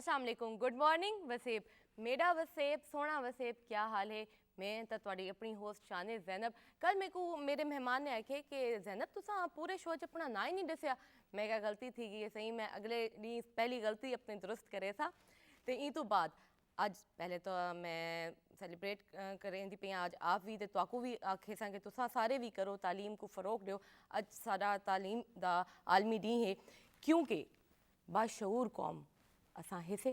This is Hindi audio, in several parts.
अस्सलाम वालेकुम, गुड मॉर्निंग वसेब। मेरा वसेब सोना वसेब, क्या हाल है? मैं तो तुहाडी अपनी होस्ट शाने जैनब। कल मेरे को मेरे मेहमान ने आखे कि जैनब तुसा पूरे शो च अपना ना ही नहीं दसिया। मैं क्या गलती थी कि सही मैं अगले दी पहली गलती अपनी दुरुस्त करे था। तो ई तो बाद अज पहले तो मैं सैलीब्रेट करें दी पे अज आप भी तो तुआकू भी आखे सा कि तुसा सारे भी करो, तालीम को फ़रोग दो। अज सारा तालीम दा आलमी डी है, क्योंकि बाशऊर कौम असा हिसे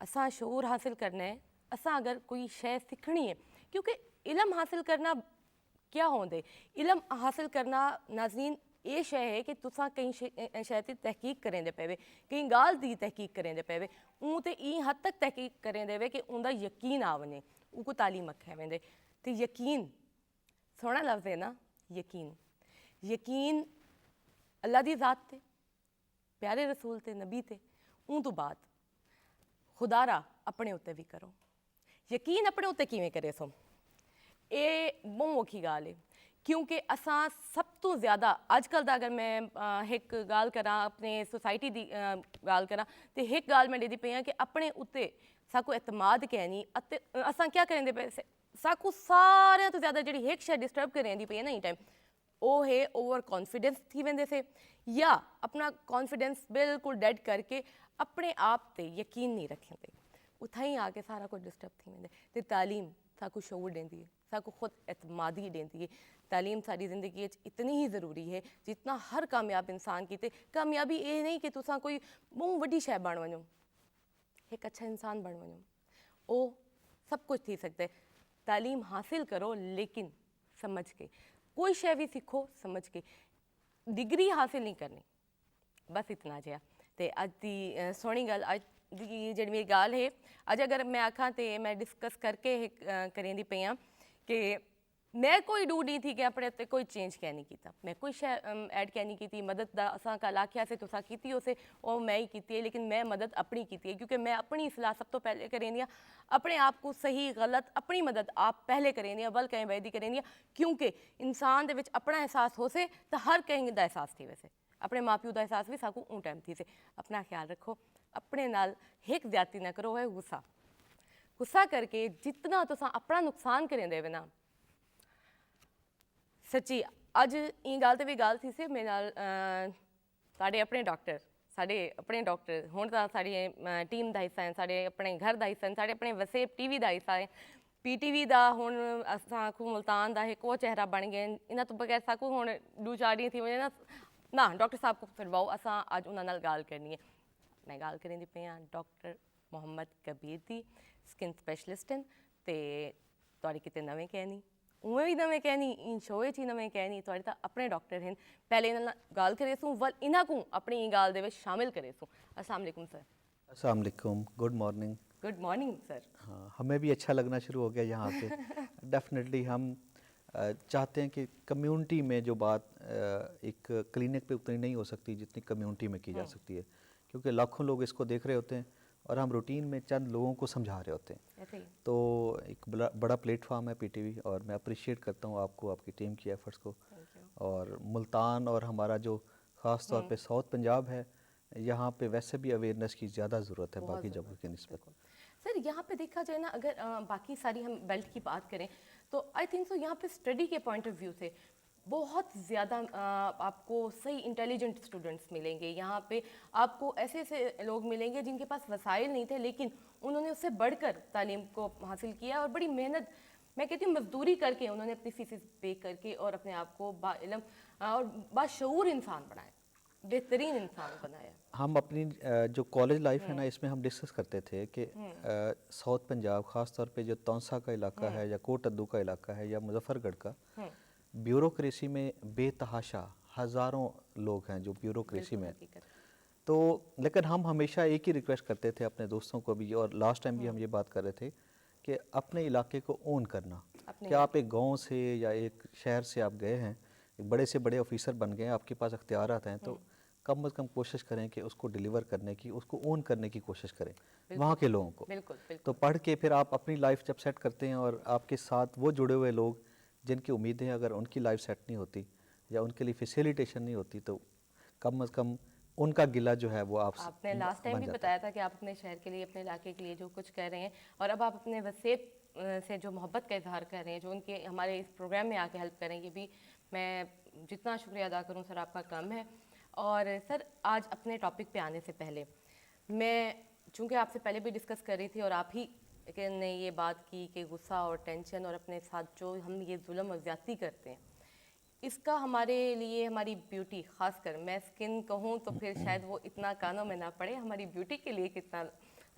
असा शऊर हासिल करना है। असा अगर कोई शय सीखनी है, क्योंकि इलम हासिल करना क्या होंदे, इलम हासिल करना नाज़रीन ये शय है कि तुसा कई शय की तहकीक करें दे पेवे, कई गाल की तहकीक करें दे पेवे, ऊँ तो ई हद तक तहकीक करें देवे कि उनका यकीन आ वने, उनको तालीम अखे वेंदे। तो यकीन सोहना लफ्ज़ है ना, यकीन। यकीन अल्लाह की ज़ात ते, प्यारे रसूल ते, नबी ते, ऊँ तो बाद खुदारा अपने उत्ते भी करो। यकीन अपने उत्ते किवें करे सो, ये बहुत औखी गाल है, क्योंकि असा सब तो ज़्यादा अजकल दा अगर मैं एक गाल करा अपने सोसाइटी की गाल करा तो एक गाल मैं लेदी पई हाँ कि अपने उत्ते साकू एतमाद कहनी असा क्या करें पे साकू सारे तो ज़्यादा जी एक शय डिस्टर्ब करें पई है ना ई टाइम, वो है ओवर कॉन्फिडेंस थी वेंदे से, या अपना कॉन्फिडेंस बिल्कुल डेड करके अपने आप ते यकीन नहीं रखेंदे, उथा ही आके सारा कुछ डिस्टर्ब थी वेंदे। ते तालीम साकू शऊर देंदी है, साकू खुद एतमादी देंदी है। तालीम सारी ज़िंदगी इतनी ही ज़रूरी है जितना हर कामयाब इंसान की। कामयाबी ये नहीं कि तुसा कोई बहुत वड्डी शय बन वञो, एक अच्छा इंसान बन वञो, वो सब कुछ थी सकता है। तालीम हासिल करो लेकिन समझ के, कोई शय भी सीखो समझ के, डिग्री हासिल नहीं करनी, बस इतना जहा। तो अज की सोहनी गल अज की जी मेरी गाल है, अज अगर मैं आखा तो मैं डिस्कस करके करें दी पई हाँ कि मैं कोई डू नहीं थी कि अपने उत्ते कोई चेंज क्या नहीं किया, मैं कोई शय ऐड क्या नहीं की। मदद का असा कल आख्या से तुसा की उसे और मैं ही की है, लेकिन मैं मदद अपनी की है, क्योंकि मैं अपनी सलाह सब तो पहले करें दियाँ, अपने आप को सही गलत अपनी मदद आप पहले करें दियाँ, बल कहीं बैदी करें दियाँ, क्योंकि इंसान दे विच अपना एहसास हो से तो हर कहीं का एहसास थी वैसे। अपने माँ प्यो का एहसास भी साकू ऊँ टाइम थी से। अपना ख्याल रखो, अपने नाल एक ज्यादती ना करो, है गुस्सा। गुस्सा करके जितना तुसा अपना नुकसान करें देवे ना, सच्ची अज ई गाल तो भी गाल थी से मेरे नाल साढ़े अपने डॉक्टर, साढ़े अपने डॉक्टर हुण तां साड़ी टीम का हिस्सा है, साढ़े अपने घर का हिस्सा है, साढ़े अपने वसेब टीवी का हिस्सा है, PTV का हुण असाकू मुल्तान का एक वो चेहरा बन गए। इन्हां तो बगैर साकू हुण दो चार डी थी वञे ना डॉक्टर साहब को फिरवाओ, असां अज उन्हां नाल गाल करनी है। मैं गाल करें दी पई हाँ डॉक्टर मोहम्मद कबीर की, स्किन स्पैशलिस्ट हैं, तो तुहाड़ी किते नवें कहनी उमें भी नवें कहनी, इन शोए च ही नवें कहनी, तुहाड़े तां अपने डॉक्टर हैं। पहले इन्हां नाल गाल करे सूँ, वल इन्हां को अपनी ई गाल दे विच शामिल करे सूँ। अस्सलाम वालेकुम सर। अस्सलाम वालेकुम, good morning. Good morning sir. हाँ, हमें भी अच्छा लगना शुरू हो गया यहाँ पे। डेफिनेटली हम चाहते हैं कि कम्युनिटी में जो बात एक क्लिनिक पे उतनी नहीं हो सकती जितनी कम्युनिटी में की जा सकती है, क्योंकि लाखों लोग इसको देख रहे होते हैं और हम रूटीन में चंद लोगों को समझा रहे होते हैं। ऐसे ही तो एक बड़ा प्लेटफॉर्म है PTV, और मैं अप्रिशिएट करता हूँ आपको, आपकी टीम की एफर्ट्स को। Thank you. और मुल्तान और हमारा जो ख़ास तौर पे साउथ पंजाब है, यहाँ पे वैसे भी अवेयरनेस की ज़्यादा ज़रूरत है बहुत बाकी जगहों ज़रूरत की है, निस्बत। बिल्कुल। सर यहाँ पे देखा जाए ना, अगर बाकी सारी हम बेल्ट की बात करें तो आई थिंक सो यहाँ पे स्टडी के पॉइंट ऑफ व्यू से बहुत ज़्यादा आपको सही इंटेलिजेंट स्टूडेंट्स मिलेंगे। यहाँ पे आपको ऐसे ऐसे लोग मिलेंगे जिनके पास वसाइल नहीं थे, लेकिन उन्होंने उससे बढ़कर तालीम को हासिल किया और बड़ी मेहनत, मैं कहती हूँ मजदूरी करके उन्होंने अपनी फीसेस पे करके और अपने आप को बाइलम और बाशऊर इंसान बनाया, बेहतरीन इंसान बनाया। हम अपनी जो कॉलेज लाइफ है ना, इसमें हम डिस्कस करते थे कि साउथ पंजाब, ख़ास तौर पे जो तौंसा का इलाका है या कोटद्दू का इलाका है या मुजफ्फरगढ़ का, ब्यूरोक्रेसी में बेतहाशा हज़ारों लोग हैं जो ब्यूरोक्रेसी बिल्कुल में। हकीकत। तो लेकिन हम हमेशा एक ही रिक्वेस्ट करते थे अपने दोस्तों को भी, और लास्ट टाइम भी हम ये बात कर रहे थे कि अपने इलाके को ओन करना। अपने कि आप एक गांव से या एक शहर से आप गए हैं, एक बड़े से बड़े ऑफिसर बन गए हैं, आपके पास अख्तियारात हैं, तो कम से कम कोशिश करें कि उसको डिलीवर करने की, उसको ओन करने की कोशिश करें वहाँ के लोगों को। बिल्कुल तो बिल्कुल। पढ़ के फिर आप अपनी लाइफ जब सेट करते हैं और आपके साथ वो जुड़े हुए लोग जिनकी उम्मीदें अगर उनकी लाइफ सेट नहीं होती या उनके लिए फैसिलिटेशन नहीं होती, तो कम से कम उनका गिला जो है वो आपने लास्ट टाइम भी बताया था कि आप अपने शहर के लिए, अपने इलाके के लिए जो कुछ कर रहे हैं, और अब आप अपने वसेब से जो मोहब्बत का इजहार कर रहे हैं, जो उनके हमारे इस प्रोग्राम में आके हेल्प करें, ये भी मैं जितना शुक्रिया अदा करूं सर आपका कम है। और सर आज अपने टॉपिक पे आने से पहले मैं चूँकि आपसे पहले भी डिस्कस कर रही थी और आप ही ने ये बात की कि गुस्सा और टेंशन और अपने साथ जो हम ये जुल्म और ज़्यादती करते हैं, इसका हमारे लिए, हमारी ब्यूटी, खासकर मैं स्किन कहूँ तो फिर शायद वो इतना कानों में ना पड़े, हमारी ब्यूटी के लिए कितना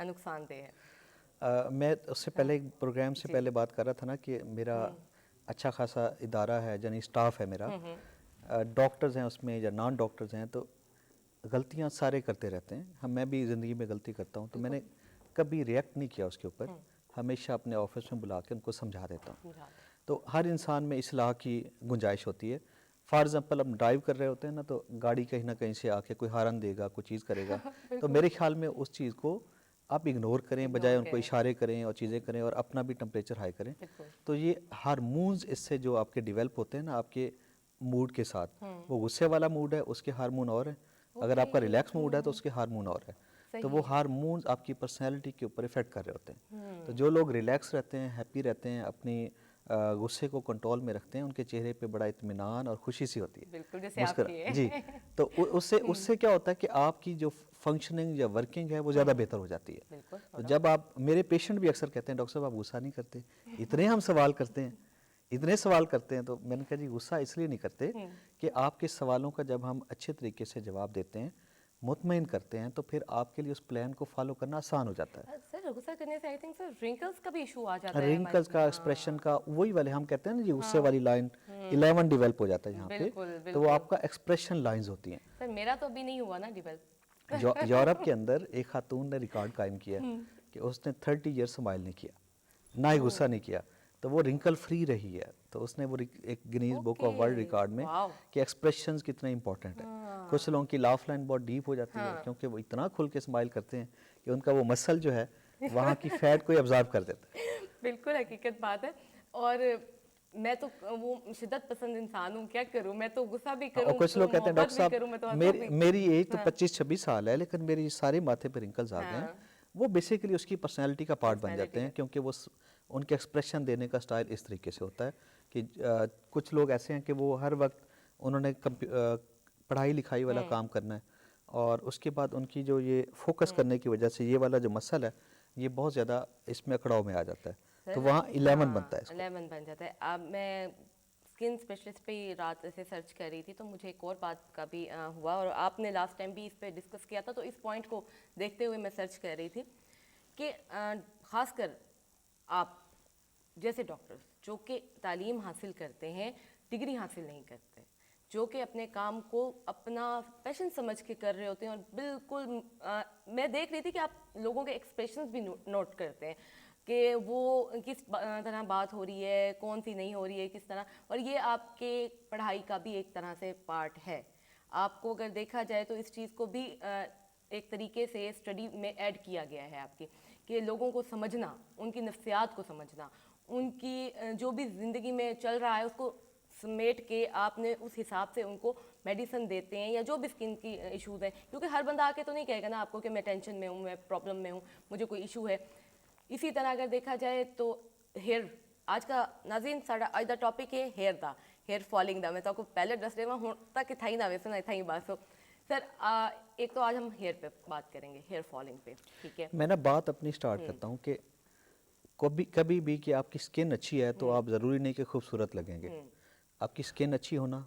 नुकसानदेह है। मैं उससे पहले एक प्रोग्राम से पहले बात कर रहा था ना कि मेरा अच्छा खासा इदारा है, यानी स्टाफ है मेरा, डॉक्टर्स हैं उसमें या नॉन डॉक्टर्स हैं, तो गलतियां सारे करते रहते हैं। मैं भी ज़िंदगी में गलती करता हूं, तो मैंने कभी रिएक्ट नहीं किया उसके ऊपर, हमेशा अपने ऑफिस में बुला के उनको समझा देता हूँ। तो हर इंसान में इस्लाह की गुंजाइश होती है। फॉर एग्जांपल हम ड्राइव कर रहे होते हैं ना, तो गाड़ी कहीं ना कहीं से आके कोई हारन देगा, कोई चीज़ करेगा तो मेरे ख्याल में उस चीज़ को आप इग्नोर करें, बजाय उनको इशारे करें और चीज़ें करें और अपना भी टेम्परेचर हाई करें। तो ये हार्मोन्स इससे जो आपके डेवलप होते हैं ना आपके मूड के साथ, वो गुस्से वाला मूड है उसके हार्मोन और है, अगर आपका रिलैक्स मूड है तो उसके हार्मोन और है। तो वो हार्मोन्स आपकी पर्सनैलिटी के ऊपर इफेक्ट कर रहे होते हैं। तो जो लोग रिलैक्स रहते हैं, हैप्पी रहते हैं, अपनी गुस्से को कंट्रोल में रखते हैं, उनके चेहरे पे बड़ा इत्मीनान और खुशी सी होती है, बिल्कुल जैसे आपकी है। जी। तो उससे उससे क्या होता है कि आपकी जो फंक्शनिंग या वर्किंग है वो ज़्यादा बेहतर हो जाती है। तो जब आप, मेरे पेशेंट भी अक्सर कहते हैं डॉक्टर साहब आप गुस्सा नहीं करते, इतने हम सवाल करते हैं, इतने सवाल करते हैं। तो मैंने कहा जी गुस्सा इसलिए नहीं करते कि आपके सवालों का जब हम अच्छे तरीके से जवाब देते हैं, मुतमईन करते हैं, तो फिर आपके लिए उस प्लान को फॉलो करना आसान हो जाता है। सर गुस्सा करने से आई थिंक सर रिंकल्स का भी इशू आ जाता है, रिंकल्स का, एक्सप्रेशन का, वही वाले हम कहते हैं ना जी गुस्से वाली लाइन 11 डेवलप हो जाता है यहाँ पे, तो वो आपका एक्सप्रेशन लाइंस होती हैं। सर मेरा तो अभी नहीं हुआ ना डेवलप। यूरोप के अंदर एक खातून ने रिकॉर्ड कायम किया कि उसने 30 ईयर स्माइल नहीं किया, ना ही गुस्सा नहीं किया, तो वो रिंकल फ्री रही है। तो उसने वो एक Guinness book of world record में कि एक्सप्रेशंस कितने इंपॉर्टेंट है। कुछ लोगों की लाफ लाइन बहुत डीप हो जाती है क्योंकि वो इतना खुल के स्माइल करते हैं कि उनका वो मसल जो है वहाँ की फैट को ऑब्जर्व कर देता है। बिल्कुल हकीकत बात है। और मैं तो वो शिद्दत पसंद इंसान हूँ, क्या करूँ, मैं तो गुस्सा भी करूँ, और कुछ लोग कहते हैं डॉक्टर साहब मेरी एज तो हाँ। 25-26 साल है लेकिन मेरी सारे माथे पे रिंकल्स आ गए हैं। वो बेसिकली उसकी पर्सनैलिटी का पार्ट बन जाते हैं, क्योंकि वो उनके एक्सप्रेशन देने का स्टाइल इस तरीके से होता है कि कुछ लोग ऐसे हैं कि वो हर वक्त उन्होंने पढ़ाई लिखाई वाला काम करना है और उसके बाद उनकी जो ये फोकस करने की वजह से ये वाला जो मसल है ये बहुत ज़्यादा इसमें अकड़ाव में आ जाता है, तो वहाँ 11 बनता है। 11 बन जाता है। अब मैं स्किन स्पेशलिस्ट पे ही रात से सर्च कर रही थी, तो मुझे एक और बात का भी हुआ, और आपने लास्ट टाइम भी इस पे डिस्कस किया था, तो इस पॉइंट को देखते हुए मैं सर्च कर रही थी कि ख़ासकर आप जैसे डॉक्टर्स जो कि तालीम हासिल करते हैं, डिग्री हासिल नहीं करते, जो कि अपने काम को अपना पैशन समझ के कर रहे होते हैं, और बिल्कुल मैं देख रही थी कि आप लोगों के एक्सप्रेशंस भी नोट करते हैं कि वो किस तरह बात हो रही है, कौन सी नहीं हो रही है, किस तरह, और ये आपके पढ़ाई का भी एक तरह से पार्ट है। आपको अगर देखा जाए तो इस चीज़ को भी एक तरीके से स्टडी में ऐड किया गया है आपकी, कि लोगों को समझना, उनकी नफ्सियात को समझना, उनकी जो भी ज़िंदगी में चल रहा है उसको समेट के आपने उस हिसाब से उनको मेडिसिन देते हैं, या जो भी स्किन की इश्यूज़ हैं, क्योंकि हर बंदा आके तो नहीं कहेगा ना आपको कि मैं टेंशन में हूँ, मैं प्रॉब्लम में हूँ, मुझे कोई इशू है। इसी तरह अगर देखा जाए तो हेयर, आज का नाज़रीन साडा आज दा टॉपिक है हेयर दा, हेयर फॉलिंग दा। मैं तो आपको पहले दस रही हूँ तक थाई ना वैसे ना थाई बात हो सर। एक तो आज हम हेयर पे बात करेंगे, हेयर फॉलिंग पे, ठीक है। मैं ना बात अपनी स्टार्ट करता हूँ कि कभी भी कि आपकी स्किन अच्छी है तो आप ज़रूरी नहीं कि खूबसूरत लगेंगे। आपकी स्किन अच्छी होना,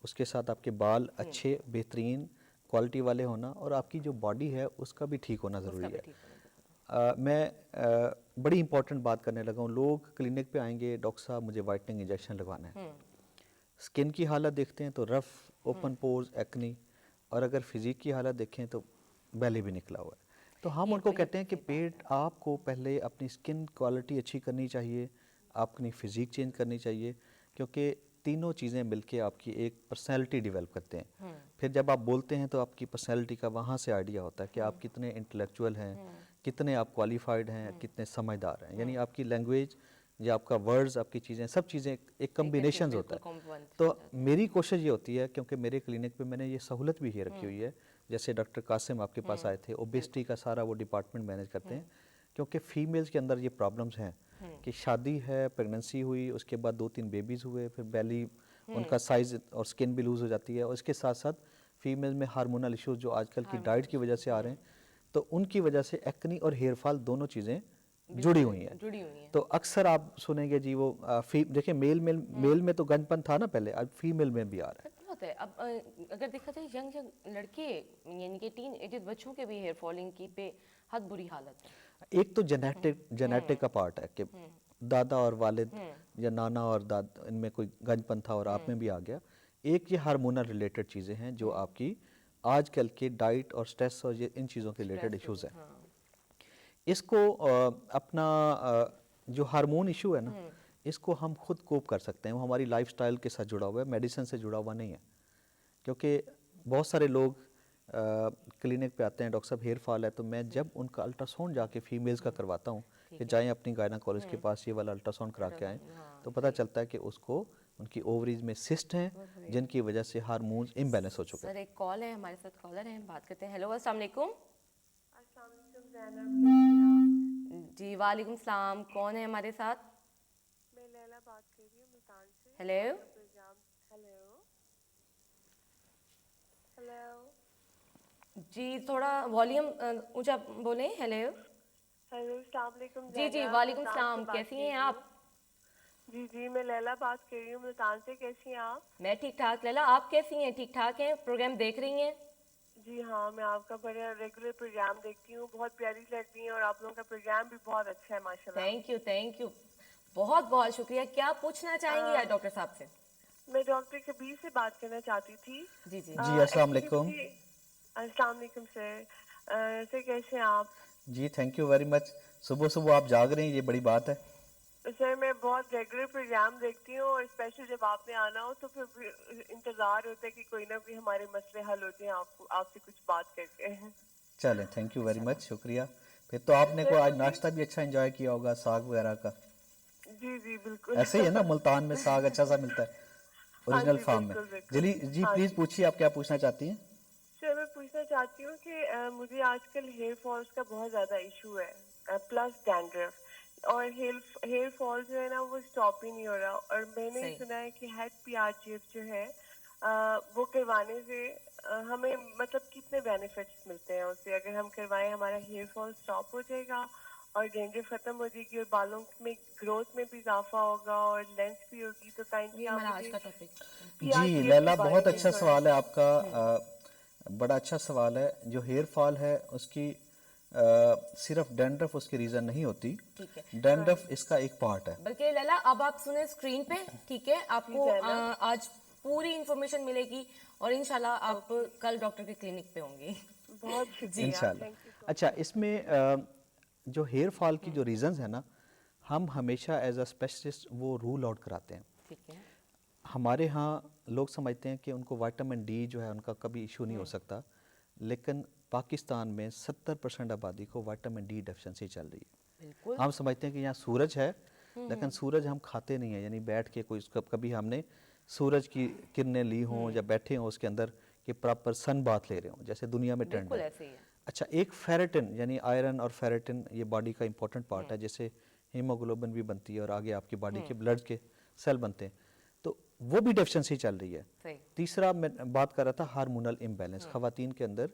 उसके साथ आपके बाल अच्छे बेहतरीन क्वालिटी वाले होना, और आपकी जो बॉडी है उसका भी ठीक होना ज़रूरी है। मैं बड़ी इंपॉर्टेंट बात करने लगा हूँ। लोग क्लिनिक पे आएंगे, डॉक्टर साहब मुझे वाइटनिंग इंजेक्शन लगवाना है, स्किन की हालत देखते हैं तो रफ, ओपन पोर्स, एक्नी, और अगर फिजिक की हालत देखें तो बैली भी निकला हुआ है। तो हम उनको कहते हैं कि पेट आपको पहले अपनी स्किन क्वालिटी अच्छी करनी चाहिए, अपनी फिजिक चेंज करनी चाहिए, क्योंकि तीनों चीज़ें मिलके आपकी एक पर्सनैलिटी डेवलप करते हैं। फिर जब आप बोलते हैं तो आपकी पर्सनैलिटी का वहाँ से आइडिया होता है कि आप कितने इंटेलेक्चुअल हैं, कितने आप क्वालिफाइड हैं, कितने समझदार हैं। यानी आपकी लैंग्वेज या आपका वर्ड्स, आपकी चीज़ें, सब चीज़ें एक कम्बिनेशन होता है। तो मेरी कोशिश ये होती है, क्योंकि मेरे क्लिनिक पे मैंने ये सहूलत भी ये रखी हुई है जैसे डॉक्टर कासिम आपके पास आए थे, ओबेसिटी का सारा वो डिपार्टमेंट मैनेज करते हैं, क्योंकि फीमेल्स के अंदर ये प्रॉब्लम्स हैं कि शादी है, प्रेगनेंसी हुई, उसके बाद 2-3 बेबीज़ हुए, फिर बेली उनका साइज़ और स्किन भी लूज़ हो जाती है, और इसके साथ साथ फीमेल में हार्मोनल इश्यूज जो आजकल की डाइट की वजह से आ रहे हैं, तो उनकी वजह से एक्नी और हेयर फॉल दोनों चीज़ें जुड़ी हुई हैं। तो अक्सर आप सुनेंगे जी वो देखिए मेल में तो गंजपन था ना पहले, अब फीमेल में भी आ रहा है। सच बात है। अब अगर देखा जाए यंग लड़के यानी कि टीन एजेड बच्चों के भी हेयर फॉलिंग की बेहद बुरी हालत है। एक तो जेनेटिक का पार्ट है कि दादा और वालिद या नाना और दादा इनमें कोई गंजपन था और आप में भी आ गया। एक ये हार्मोनल रिलेटेड चीज़ें हैं जो आपकी आजकल के डाइट और स्ट्रेस और ये इन चीज़ों के रिलेटेड इश्यूज हैं। इसको अपना जो हार्मोन इशू है ना, इसको हम खुद कोप कर सकते हैं, वो हमारी लाइफस्टाइल के साथ जुड़ा हुआ है, मेडिसिन से जुड़ा हुआ नहीं है। क्योंकि बहुत सारे लोग क्लिनिक पे आते हैं, डॉक्टर साहब हेयर फॉल है, तो मैं जब उनका अल्ट्रासाउंड जाके फीमेल्स का करवाता हूँ कि जाएं अपनी गायनाकोलॉजिस्ट के पास, ये वाला अल्ट्रासाउंड करा के आएँ, तो पता चलता है कि उसको उनकी ओवरीज में सिस्ट हैं जिनकी वजह से हार्मोन्स इम्बैलेंस हो चुके हैं। सर एक कॉल है, हमारे साथ कॉलर हैं, बात करते हैं। हेलो, अस्सलाम वालेकुम। जी वालेकुम सलाम, कौन है हमारे साथ? मैं लैला बात कर रही हूँ मुल्तान से। हेलो हेलो हेलो जी, थोड़ा वॉल्यूम ऊंचा बोलें। हेलो हेलो, अस्सलाम वालेकुम। जी जी, वालेकुम सलाम, कैसी हैं आप? जी जी, मैं लैला बात कर रही हूँ मुल्तान से। कैसी हैं आप? मैं ठीक ठाक। लैला, आप कैसी हैं? ठीक ठाक हैं? प्रोग्राम देख रही हैं? जी हाँ, मैं आपका बड़ा रेगुलर प्रोग्राम देखती हूँ, बहुत प्यारी लगती हैं और आप लोगों का प्रोग्राम भी बहुत अच्छा है माशाल्लाह। थैंक यू, बहुत बहुत शुक्रिया। क्या पूछना चाहेंगी आज डॉक्टर साहब से? मैं डॉक्टर कबीर से बात करना चाहती थी। जी जी जी अस्सलाम एक्चुअली वालेकुम। मुझे अस्सलाम वालेकुम सर। सर कैसे हैं आप? जी थैंक यू वेरी मच। सुबह सुबह आप जाग रहे हैं, ये बड़ी बात है। सर मैं बहुत रेगुलर प्रोग्राम देखती हूँ और स्पेशल जब आपने आना हो तो फिर भी इंतजार होता है कि कोई ना कोई हमारे मसले हल होते हैं आपको आपसे कुछ बात करके। चलें, थैंक यू वेरी मच, शुक्रिया। फिर तो आपने को आज नाश्ता भी अच्छा एंजॉय किया होगा, साग वगैरह का। जी जी बिल्कुल। ऐसे ही है ना, मुल्तान में साग अच्छा सा मिलता है हाँ ओरिजिनल जी फार्म में। बिल्कुल बिल्कुल। जली जी हाँ प्लीज़ जी पूछिए, आप क्या पूछना चाहती हैं? सर मैं पूछना चाहती हूँ कि मुझे आजकल हेयर फॉल्स का बहुत ज़्यादा इशू है, प्लस डैंड्रफ। और हेयर फॉल जो है ना वो स्टॉप ही नहीं हो रहा, और मैंने सही। सुना है कि हेड पीआरचीएफ जो है वो करवाने से हमें मतलब कितने बेनिफिट्स मिलते हैं उससे। अगर हम करवाएं हमारा हेयर फॉल स्टॉप हो जाएगा और डैंड्रफ खत्म हो जाएगी और बालों में ग्रोथ में भी इजाफा होगा और लेंथ भी होगी। तो काइंडली ये आप हमारा आज मुझे का टॉपिक। जी पीआरचीएफ के लैला, बारे बहुत में अच्छा थोड़ा। सवाल है आपका। बड़ा अच्छा सवाल है। जो हेयर फॉल है उसकी सिर्फ डैंड्रफ उसकी रीज़न नहीं होती, ठीक है, डैंड्रफ इसका एक पार्ट है। बल्कि लैला अब आप सुने स्क्रीन पे, ठीक है? जी आपको जैनब। आज पूरी इंफॉर्मेशन मिलेगी और इंशाल्लाह आप ओके, कल डॉक्टर के क्लिनिक पे होंगी। बहुत जी शुक्रिया, इंशाल्लाह। थैंक यू सो अच्छा, मच। इसमें जो हेयर फॉल की जो रीज़न्स है ना, हम हमेशा एज अ स्पेशलिस्ट वो रूल आउट कराते हैं। ठीक है। हमारे यहाँ लोग समझते हैं कि उनको विटामिन डी जो है उनका कभी इशू नहीं हो सकता, लेकिन पाकिस्तान में 70% आबादी को विटामिन डी डेफिशिएंसी चल रही है। बिल्कुल। हम समझते हैं कि यहाँ सूरज है, लेकिन सूरज हम खाते नहीं हैं, यानी बैठ के कोई कभी हमने सूरज की किरणें ली हों या बैठे हों उसके अंदर कि प्रॉपर सन बाथ ले रहे हों जैसे दुनिया में ट्रेंड बिल्कुल है। ऐसे ही है। अच्छा, एक फेरेटिन यानी आयरन और फेरेटिन ये बॉडी का इंपॉर्टेंट पार्ट है, जिससे हीमोग्लोबिन भी बनती है और आगे आपकी बॉडी के ब्लड के सेल बनते हैं, तो वो भी डेफिशिएंसी चल रही है। सही। तीसरा मैं बात कर रहा था हार्मोनल इम्बैलेंस, खवातीन के अंदर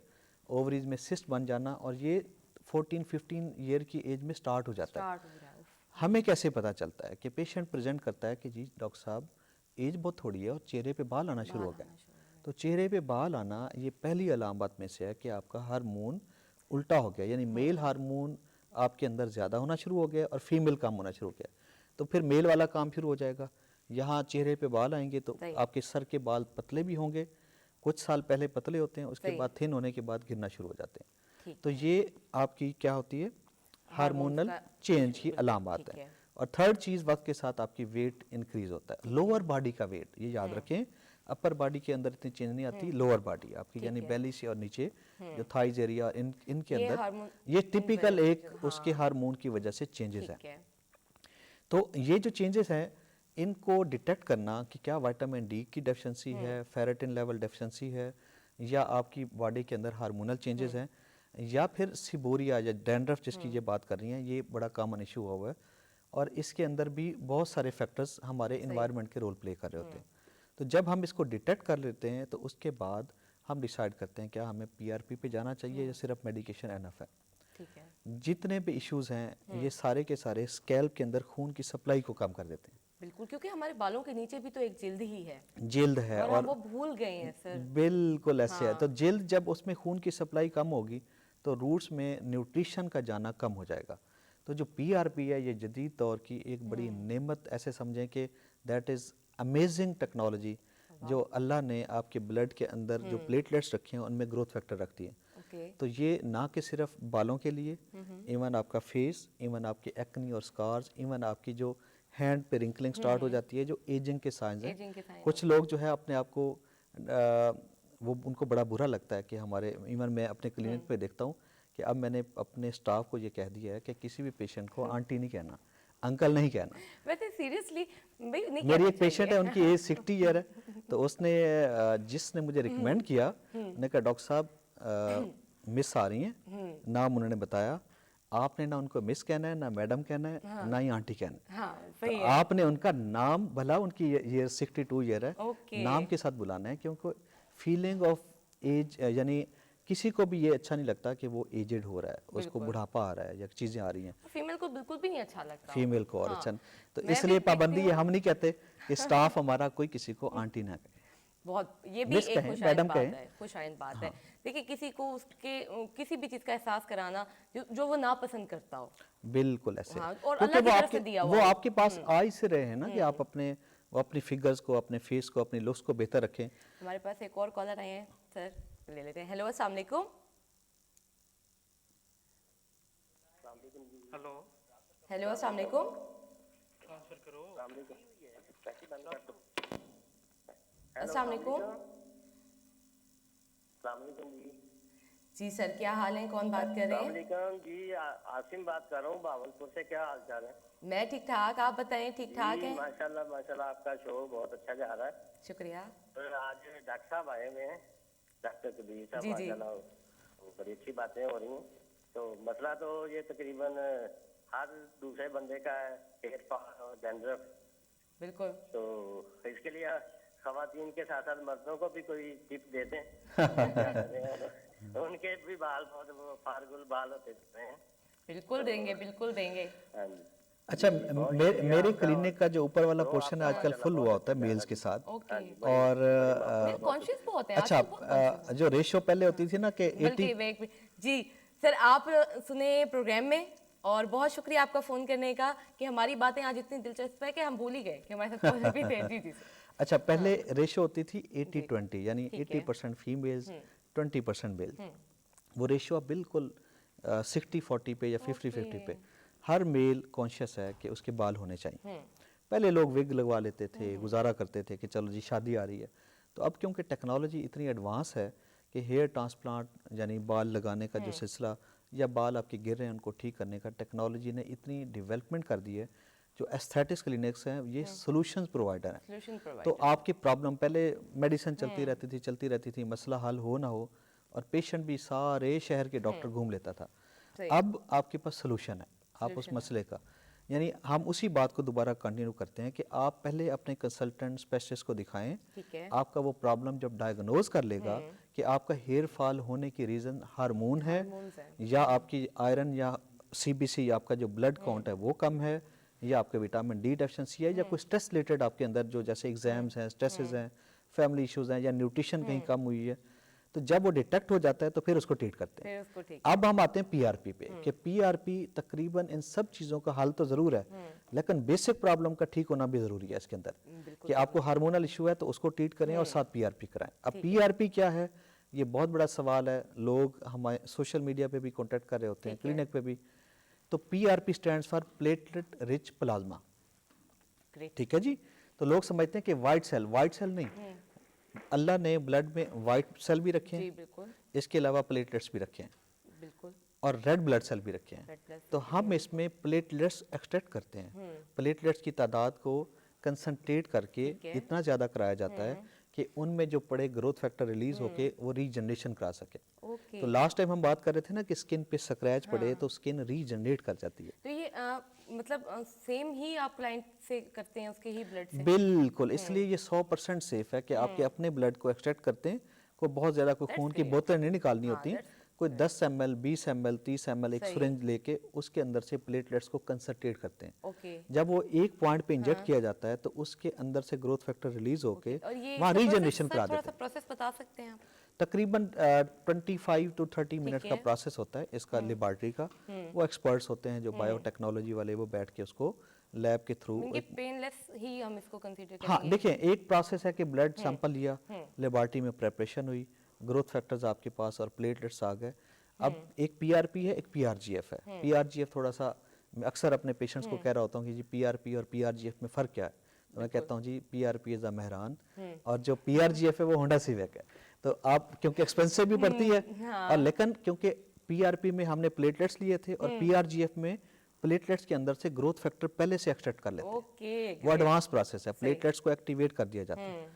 ओवरीज में सिस्ट बन जाना, और ये 14-15 ईयर की एज में स्टार्ट हो जाता है। स्टार्ट हो रहा है। हमें कैसे पता चलता है कि पेशेंट प्रेजेंट करता है कि जी डॉक्टर साहब एज बहुत थोड़ी है और चेहरे पे बाल आना शुरू हो गए, तो चेहरे पे बाल आना ये पहली अलामत में से है कि आपका हार्मोन उल्टा हो गया, यानी मेल हार्मोन आपके अंदर ज़्यादा होना शुरू हो गया और फीमेल कम होना शुरू हो गया। तो फिर मेल वाला काम शुरू हो जाएगा, यहाँ चेहरे पे बाल आएंगे तो सही। आपके सर के बाल पतले भी होंगे, कुछ साल पहले पतले होते हैं, उसके सही। बाद थिन होने के बाद गिरना शुरू हो जाते हैं। ठीक तो ये आपकी क्या होती है, हार्मोन्स हार्मोनल का चेंज issue, की बिल्कुल, अलामत ठीक है। है। और थर्ड चीज़, वक्त के साथ आपकी वेट इंक्रीज होता है, लोअर बॉडी का वेट, ये याद रखें। अपर बॉडी के अंदर इतनी चेंज नहीं आती, लोअर बॉडी आपकी ठीक यानी है। बेली से और नीचे जो थाइज एरिया इनके ये अंदर हार्मोन ये टिपिकल इम्बैलेंस एक हाँ, उसके हार्मोन की वजह से चेंजेस हैं। ठीक है। तो ये जो चेंजेस हैं इनको डिटेक्ट करना कि क्या विटामिन डी की डेफिशिएंसी है, फेरेटिन लेवल डेफिशिएंसी है, या आपकी बॉडी के अंदर हार्मोनल चेंजेस हैं, या फिर सिबोरिया या डैंड्रफ जिसकी ये बात कर रही हैं, ये बड़ा कॉमन इशू हुआ है। और इसके अंदर भी बहुत सारे फैक्टर्स हमारे इन्वायरमेंट के रोल प्ले कर रहे होते हैं। तो जब हम इसको डिटेक्ट कर लेते हैं तो उसके बाद हम डिसाइड करते हैं क्या हमें पीआरपी पे जाना चाहिए या सिर्फ मेडिकेशन एनफ है। ठीक है, जितने भी इश्यूज हैं ये सारे के सारे स्कैल्प के अंदर खून की सप्लाई को कम कर देते हैं। बिल्कुल, क्योंकि हमारे बालों के नीचे भी तो एक जिल्द ही है जिल्द है और हम वो भूल गए हैं सर। बिल्कुल ऐसे है। तो जिल्द जब उसमें खून की सप्लाई कम होगी तो रूट्स में न्यूट्रिशन का जाना कम हो जाएगा। तो जो पीआरपी है ये जदीद दौर की एक बड़ी नेमत, ऐसे समझें कि दैट इज़ अमेजिंग टेक्नोलॉजी जो अल्लाह ने आपके ब्लड के अंदर जो प्लेटलेट्स रखे हैं उनमें ग्रोथ फैक्टर रखती है। ओके, तो ये ना कि सिर्फ बालों के लिए, इवन आपका फेस, इवन आपके एक्नी और स्कार्स, इवन आपकी जो हैंड पे रिंकलिंग स्टार्ट हो जाती है, जो एजिंग के साइंस एजिंग के हैं। signs कुछ लोग जो है अपने आप को वो उनको बड़ा बुरा लगता है कि हमारे, इवन मैं अपने क्लिनिक पे देखता हूँ कि अब मैंने अपने स्टाफ को ये कह दिया है कि किसी भी पेशेंट को आंटी नहीं कहना, अंकल नहीं कहना। वैसे सीरियसली भाई नहीं मेरी कहना एक पेशेंट है, चाहिए। उनकी एज 60 ईयर है, तो उसने जिसने मुझे रिकमेंड किया, ने कहा डॉक्टर साहब मिस आ रही हैं, नाम उन्होंने बताया, आपने ना उनको मिस कहना है, ना मैडम कहना है, ना ही आंटी कहना है। हाँ सही तो है, आपने उनका नाम, भला उनकी ये 62 ईयर है, ओके। नाम के साथ बुलाना है, क्योंकि फीलिंग ऑफ एज, यानी किसी को भी ये अच्छा नहीं लगता कि वो एजेड हो रहा है, उसको बिल्कुल। बुढ़ापा आ रहा है या चीज़ें आ रही हैं फीमेल को बिल्कुल भी नहीं अच्छा लगता। फीमेल को और हाँ, अच्छा। तो मैं भी इसलिए देखती पाबंदी है, हूँ। हम नहीं कहते कि स्टाफ हमारा कोई किसी को आंटी ना कहे। बहुत, ये भी मिस एक कहें, खुशाइन मैडम बात कहें। है, खुशाइन बात है। देखिए किसी को उसके किसी भी चीज़ का एहसास कराना जो वो नापसंद करता हो। बिल्कुल ऐसे, हाँ, और क्योंकि अल्लाह की वो तरफ से दिया हुआ वो है। आपके पास आ ही से रहे हैं ना कि आप वो अपनी फिगर्स को, अपने फेस को, अपनी लुक्स को बेहतर रखें। हमारे पास एक और कॉलर आए हैं सर, ले लेते हैं। हेलो, अस्सलाम वालेकुम। हेलो, हेलो, अस्सलाम वालेकुम। ट्रांसफर करो। अस्सलाम वालेकुम। जी सर, क्या हाल है, कौन बात कर रहे हैं? अस्सलामुअलैकुम जी, आसिम बात कर रहा हूँ भावलपुर से। क्या हाल चाल है? मैं ठीक ठाक, आप बताएं, ठीक ठाक जी, है? माशाल्लाह माशाल्लाह, आपका शो बहुत अच्छा जा रहा है। शुक्रिया। तो आज डॉक्टर साहब आए हुए हैं, डॉक्टर कबीर साहब, जी, जी। माशाल्लाह बड़ी अच्छी बातें हो रही हैं। तो मसला तो ये तकरीबन हर दूसरे बंदे का है, हेयर फॉल और डैंड्रफ। बिल्कुल। तो इसके लिए खवातीन के साथ साथ मर्दों को भी कोई टिप दे दें। क्या करें? तो उनके भी बाल बहुत वो फारगुल बाल होते हैं। बिल्कुल देंगे, बिल्कुल देंगे। हाँ जी। अच्छा, मेरे आपका क्लिनिक का जो ऊपर वाला तो पोर्शन है आपका आजकल फुल हुआ होता है बहुत मेल्स के साथ। ओके। और मेरे कॉन्शियस बहुत है अच्छा, आजकल, बहुत conscious है। जो रेशियो पहले होती थी ना कि बल्कि 80, जी सर, आप सुने प्रोग्राम में, और बहुत शुक्रिया आपका फ़ोन करने का कि हमारी बातें आज इतनी दिलचस्प है कि हम भूल ही गए कि हमारे साथ कॉलर भी थे। जी जी सर। अच्छा पहले रेशियो होती थी 80-20, यानी ठीक है। 80% फीमेल्स 20% मेल। वो रेशियो अब बिल्कुल 60-40 पे या 50-50 पे। हर मेल कॉन्शियस है कि उसके बाल होने चाहिए। पहले लोग विग लगवा लेते थे, गुजारा करते थे कि चलो जी शादी आ रही है। तो अब क्योंकि टेक्नोलॉजी इतनी एडवांस है कि हेयर ट्रांसप्लांट यानी बाल लगाने का जो सिलसिला, या बाल आपके गिर रहे हैं उनको ठीक करने का, टेक्नोलॉजी ने इतनी डेवलपमेंट कर दी है। जो एस्थेटिक्स क्लिनिक्स हैं ये सॉल्यूशंस प्रोवाइडर हैं। Solution provide. तो आपकी प्रॉब्लम, पहले मेडिसिन चलती रहती थी, मसला हल हो ना हो, और पेशेंट भी सारे शहर के डॉक्टर घूम लेता था। सही। अब आपके पास सोल्यूशन है आप उस मसले का। यानी हम उसी बात को दोबारा कंटिन्यू करते हैं कि आप पहले अपने कंसल्टेंट स्पेशलिस्ट को दिखाएं। ठीक है। आपका वो प्रॉब्लम जब डायग्नोज कर लेगा कि आपका हेयर फॉल होने की रीज़न हार्मोन है, हार्मोन्स हैं। या आपकी आयरन या सीबीसी, आपका जो ब्लड काउंट है वो कम है, या आपके विटामिन डी डेफिशिएंसी है, या कोई स्ट्रेस रिलेटेड आपके अंदर जो जैसे एग्जाम्स हैं, स्ट्रेसेस हैं, फैमिली इश्यूज हैं, या न्यूट्रिशन कहीं कम हुई है। तो जब वो डिटेक्ट हो जाता है तो फिर उसको ट्रीट करते हैं। फिर उसको ठीक। अब हम आते हैं पीआरपी पे कि पीआरपी तकरीबन इन सब चीज़ों का हल तो ज़रूर है, लेकिन बेसिक प्रॉब्लम का ठीक होना भी ज़रूरी है इसके अंदर। कि आपको हार्मोनल इशू है तो उसको ट्रीट करें और साथ पीआरपी कराएं। अब पीआरपी क्या है, ये बहुत बड़ा सवाल है। लोग हमारे सोशल मीडिया पे भी कॉन्टेक्ट कर रहे होते हैं, क्लिनिक पे भी। तो PRP stands for platelet rich plasma. Great. ठीक है जी। तो लोग समझते हैं कि वाइट सेल नहीं, अल्लाह ने ब्लड में वाइट सेल भी रखे जी हैं, बिल्कुल इसके अलावा प्लेटलेट्स भी रखे हैं, बिल्कुल। और रेड ब्लड सेल भी रखे हैं। रेड ब्लड तो हम इसमें प्लेटलेट्स एक्सट्रैक्ट करते हैं। प्लेटलेट्स की तादाद को कंसंट्रेट करके ठीक है। इतना ज़्यादा कराया जाता है कि उनमें जो पड़े ग्रोथ फैक्टर रिलीज होके वो रीजनरेशन करा सके। ओके। तो लास्ट टाइम हम बात कर रहे थे ना कि स्किन पे स्क्रैच पड़े तो स्किन रीजनरेट कर जाती है। तो ये मतलब सेम ही आप क्लाइंट से करते हैं उसके ही ब्लड से? बिल्कुल, इसलिए ये 100% सेफ है कि आपके अपने ब्लड को एक्सट्रैक्ट करते हैं। कोई बहुत ज़्यादा कोई खून की बोतलें नहीं निकालनी होती, कोई 10 ml 20 ml 30 ml एक सिरिंज लेके उसके अंदर से प्लेटलेट्स को कंसंट्रेट करते हैं। ओके। जब वो एक पॉइंट पे इंजेक्ट किया जाता है तो उसके अंदर से ग्रोथ फैक्टर रिलीज होके और ये वहाँ इसका रीजनरेशन process, करा सर, थोड़ा देते सा हैं। प्रोसेस बता सकते हैं आप? तकरीबन 25 to 30 मिनट का है। प्रोसेस होता है इसका लेबॉरेटरी का। वो एक्सपर्ट्स होते हैं जो बायोटेक्नोलॉजी वाले, वो बैठ के उसको लैब के थ्रू। इनके पेनलेस ही हम इसको कंसीडर करेंगे? हाँ, देखिए एक प्रोसेस है कि ब्लड सैंपल लिया, लेबॉरेटरी में प्रेपरेशन हुई, ग्रोथ फैक्टर्स आपके पास और प्लेटलेट्स आ गए। अब एक पीआरपी है, एक पीआरजीएफ है। पीआरजीएफ थोड़ा सा, मैं अक्सर अपने पेशेंट्स को कह रहा होता हूँ कि जी पीआरपी और पीआरजीएफ में फ़र्क क्या है। तो मैं कहता हूँ जी पीआरपी इज़ अ मेहरान और जो पीआरजीएफ है वो होंडा सिविक है। तो आप, क्योंकि एक्सपेंसिव भी पड़ती है और लेकिन क्योंकि पीआरपी में हमने प्लेटलेट्स लिए थे और पीआरजीएफ में प्लेटलेट्स के अंदर से ग्रोथ फैक्टर पहले से एक्सट्रैक्ट कर लेते हैं। ओके। वो एडवांस प्रोसेस है, प्लेटलेट्स को एक्टिवेट कर दिया जाता है।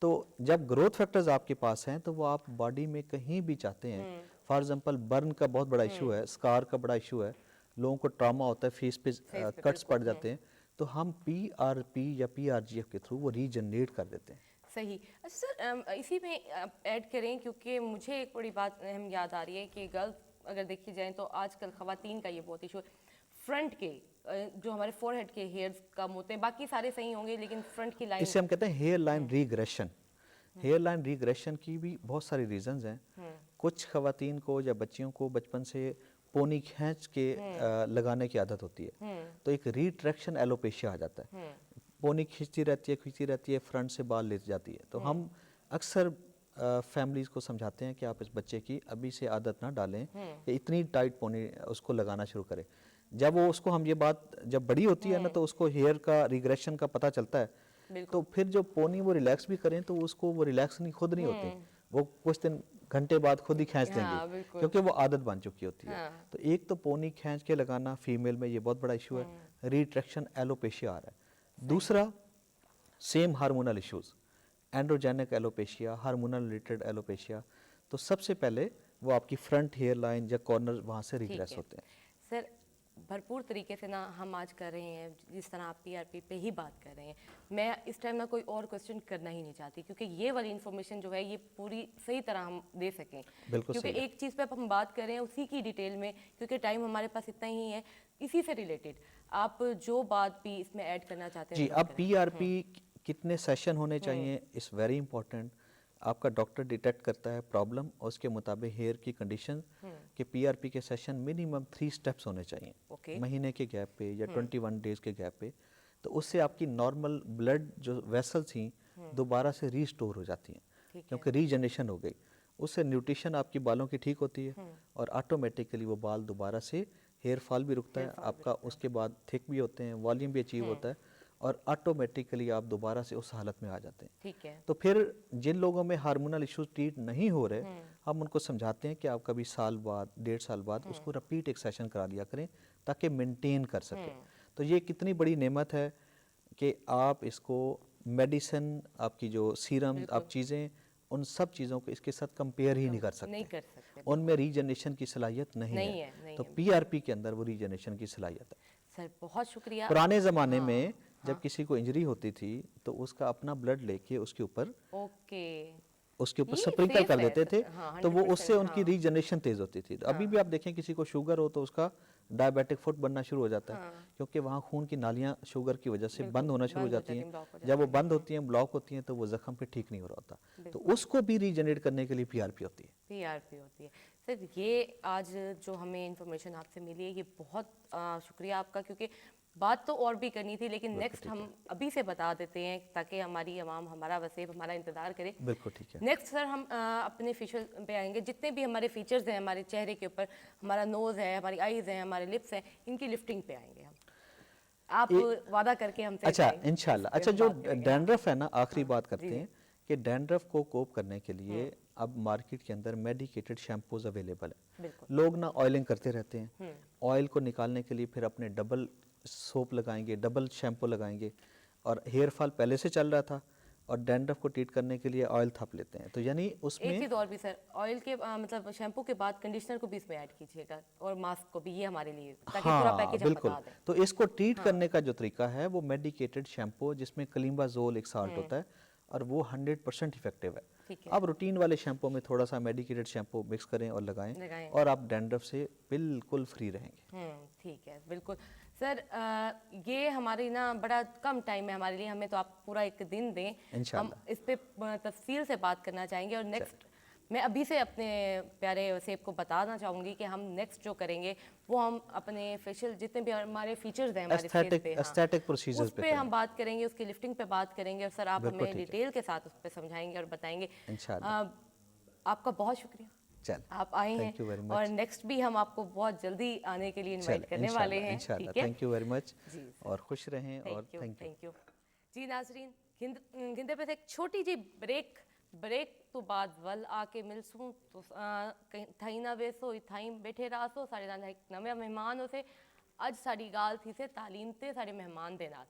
तो जब ग्रोथ फैक्टर्स आपके पास हैं तो वो आप बॉडी में कहीं भी चाहते हैं, फॉर एग्जांपल बर्न का बहुत बड़ा इशू है, स्कार का बड़ा इशू है, लोगों को ट्रॉमा होता है, फेस पे कट्स पड़ जाते हैं, तो हम पीआरपी या पीआरजीएफ के थ्रू वो रीजनरेट कर देते हैं। सही। अच्छा सर, इसी में ऐड करें, क्योंकि मुझे एक बड़ी बात अहम याद आ रही है कि गर्ल्स अगर देखी जाए तो आजकल खवातीन का ये बहुत इशू है, फ्रंट के जो हमारे फोरहेड के हेयर्स कम होते हैं, बाकी सारे सही होंगे लेकिन फ्रंट की लाइन। इसे हम कहते हैं hairline regression. Hairline regression की भी बहुत सारी रीजंस हैं। कुछ खवातीन को या बच्चियों को बचपन से पोनी खींच के लगाने की आदत होती है, तो एक रिट्रैक्शन एलोपेशिया आ जाता है। पोनी खींचती रहती है, फ्रंट से बाल ले जाती है। तो हम अक्सर फैमिलीज को समझाते हैं कि आप इस बच्चे की अभी से आदत ना डालें कि इतनी टाइट पोनी उसको लगाना शुरू करें। जब वो उसको, हम ये बात जब बड़ी होती है ना तो उसको हेयर का रिग्रेशन का पता चलता है, तो फिर जो पोनी वो रिलैक्स भी करें तो उसको वो रिलैक्स नहीं, खुद नहीं होती, वो कुछ दिन घंटे बाद खुद ही खींच देंगे क्योंकि वो आदत बन चुकी होती है। तो एक तो पोनी खींच के लगाना फीमेल में ये बहुत बड़ा इशू है, रिट्रैक्शन एलोपेशिया आ रहा है। दूसरा, same hormonal issues, androgenic alopecia, hormonal related alopecia. तो सबसे पहले वो आपकी फ्रंट हेयर लाइन या कॉर्नर वहाँ से रिग्रेस होते हैं। सर, भरपूर तरीके से ना हम आज कर रहे हैं, जिस तरह आप पीआरपी पे ही बात कर रहे हैं, मैं इस टाइम ना कोई और क्वेश्चन करना ही नहीं चाहती, क्योंकि ये वाली इन्फॉर्मेशन जो है ये पूरी सही तरह हम दे सकें। बिल्कुल क्योंकि सही है। एक चीज़ पे अब हम बात कर रहे हैं उसी की डिटेल में, क्योंकि टाइम हमारे पास इतना ही है, इसी से रिलेटेड आप जो बात भी इसमें ऐड करना चाहते हैं जी, तो अब करें। पीआरपी कितने सेशन होने चाहिए इस वेरी इंपॉर्टेंट। आपका डॉक्टर डिटेक्ट करता है प्रॉब्लम और उसके मुताबिक हेयर की कंडीशन कि पीआरपी के सेशन मिनिमम 3 स्टेप्स होने चाहिए, ओके। महीने के गैप पे या 21 डेज के गैप पे। तो उससे आपकी नॉर्मल ब्लड जो वेसल्स थी दोबारा से रीस्टोर हो जाती हैं क्योंकि रीजनरेशन हो गई। उससे न्यूट्रिशन आपकी बालों की ठीक होती है और ऑटोमेटिकली वो बाल दोबारा से, हेयर फॉल भी रुकता है आपका, उसके बाद थिक भी होते हैं, वॉल्यूम भी अचीव होता है और ऑटोमेटिकली आप दोबारा से उस हालत में आ जाते हैं। ठीक है। तो फिर जिन लोगों में हार्मोनल इश्यूज ट्रीट नहीं हो रहे, हम उनको समझाते हैं कि आप कभी साल बाद, 1.5 साल बाद उसको रिपीट एक सेशन करा लिया करें ताकि मेंटेन कर सकें। तो ये कितनी बड़ी नेमत है कि आप इसको मेडिसिन, आपकी जो सीरम, आप चीज़ें, उन सब चीज़ों को इसके साथ कंपेयर ही नहीं कर सकते। नहीं कर सकते। उनमें रीजनरेशन की सलाहियत नहीं है। तो पीआरपी के अंदर वो रीजनरेशन की सलाहियत है। सर बहुत शुक्रिया। पुराने ज़माने में जब किसी को इंजरी होती थी तो उसका अपना ब्लड लेके उसके ऊपर ये स्प्रिंकल safe कर है देते सर, थे, हाँ, तो वो 100% उससे उनकी रीजनरेशन तेज होती थी। तो अभी भी आप देखें किसी को शुगर हो तो उसका डायबिटिक फुट बनना शुरू हो जाता है क्योंकि वहाँ खून की नालियाँ शुगर की वजह से बंद होना शुरू हो जाती हैं। जब वो बंद होती हैं, ब्लॉक होती हैं, तो वो जख्म पे ठीक नहीं हो रहा होता, तो उसको भी रीजनरेट करने के लिए पीआरपी होती है। पीआरपी होती है। सर ये आज जो हमें इंफॉर्मेशन आपसे मिली है ये बहुत शुक्रिया आपका, क्योंकि बात तो और भी करनी थी लेकिन नेक्स्ट हम अभी से बता देते हैं ताकि हमारी आवाम, हमारा वसीब हमारा इंतजार करे। बिल्कुल ठीक है। नेक्स्ट सर हम अपने फीचर पे आएंगे, जितने भी हमारे फीचर्स हैं हमारे चेहरे के ऊपर, हमारा नोज़ है, हमारी आईज़ हैं, हमारे लिप्स हैं, इनकी लिफ्टिंग पे आएंगे हम। आप वादा करके हमसे अच्छा, करें, इंशाल्लाह। इस पे अच्छा, हम जो बात करेंगे। डैंड्रफ है ना, आखिरी बात करते हैं कि डैंड्रफ को कोप करने के लिए अब मार्केट के अंदर मेडिकेटेड शैम्पूज अवेलेबल है। लोग ना ऑयलिंग करते रहते हैं, ऑयल को निकालने के लिए फिर अपने डबल सोप लगाएंगे, डबल शैम्पू लगाएंगे, और हेयर फॉल पहले से चल रहा था और डैंड्रफ को ट्रीट करने के लिए ऑयल थप लेते हैं। तो यानी एक उसमें चीज़ और भी सर, ऑयल के मतलब शैम्पू के बाद कंडीशनर को भी इसमें ऐड कीजिएगा और मास्क को भी, ये हमारे लिए, ताकि पूरा हाँ पैकेज हम बिल्कुल। बता दें। तो इसको ट्रीट करने का जो तरीका है वो मेडिकेटेड शैम्पू, जिसमें कलिम्बाजोल एक साल्ट होता है और वो 100% इफेक्टिव है। ठीक है। अब रूटीन वाले शैम्पू में थोड़ा सा मेडिकेटेड शैम्पू मिक्स करें और लगाएं लगाएं। और आप डैंड्रफ से बिल्कुल फ्री रहेंगे। ठीक है, बिल्कुल सर। ये हमारी ना बड़ा कम टाइम है हमारे लिए, हमें तो आप पूरा एक दिन दें, हम इंशाल्लाह। इस पे तफसील से बात करना चाहेंगे। और नेक्स्ट मैं अभी से अपने प्यारे वसेब को बताना चाहूँगी कि हम नेक्स्ट जो करेंगे वो हम अपने फेशियल जितने भी हमारे फीचर्स हैं हमारे फेस पे, एस्थेटिक प्रोसीजर्स उस पे हम बात करेंगे, उसकी लिफ्टिंग पे बात करेंगे और सर आप बिल्कुल हमें ठीक है। डिटेल के साथ उस पर समझाएंगे और बताएंगे। इंशाल्लाह। आपका बहुत शुक्रिया, चल आप आए थैंक यू वेरी हैं मच। और नेक्स्ट भी हम आपको बहुत जल्दी आने के लिए इनवाइट करने वाले हैं। इंशाल्लाह। ठीक है, थैंक यू वेरी मच जी और खुश रहें और थैंक यू। थैंक यू जी। नाजरीन, गिंदे पे से एक छोटी जी ब्रेक तो बाद वल आके मिलसूं तो थई ना वेसो थई बैठे रासो साढ़े नाल एक नवे मेहमान हो से अज साड़ी गाल थी से तालीम ते साढ़े मेहमान दे नाल।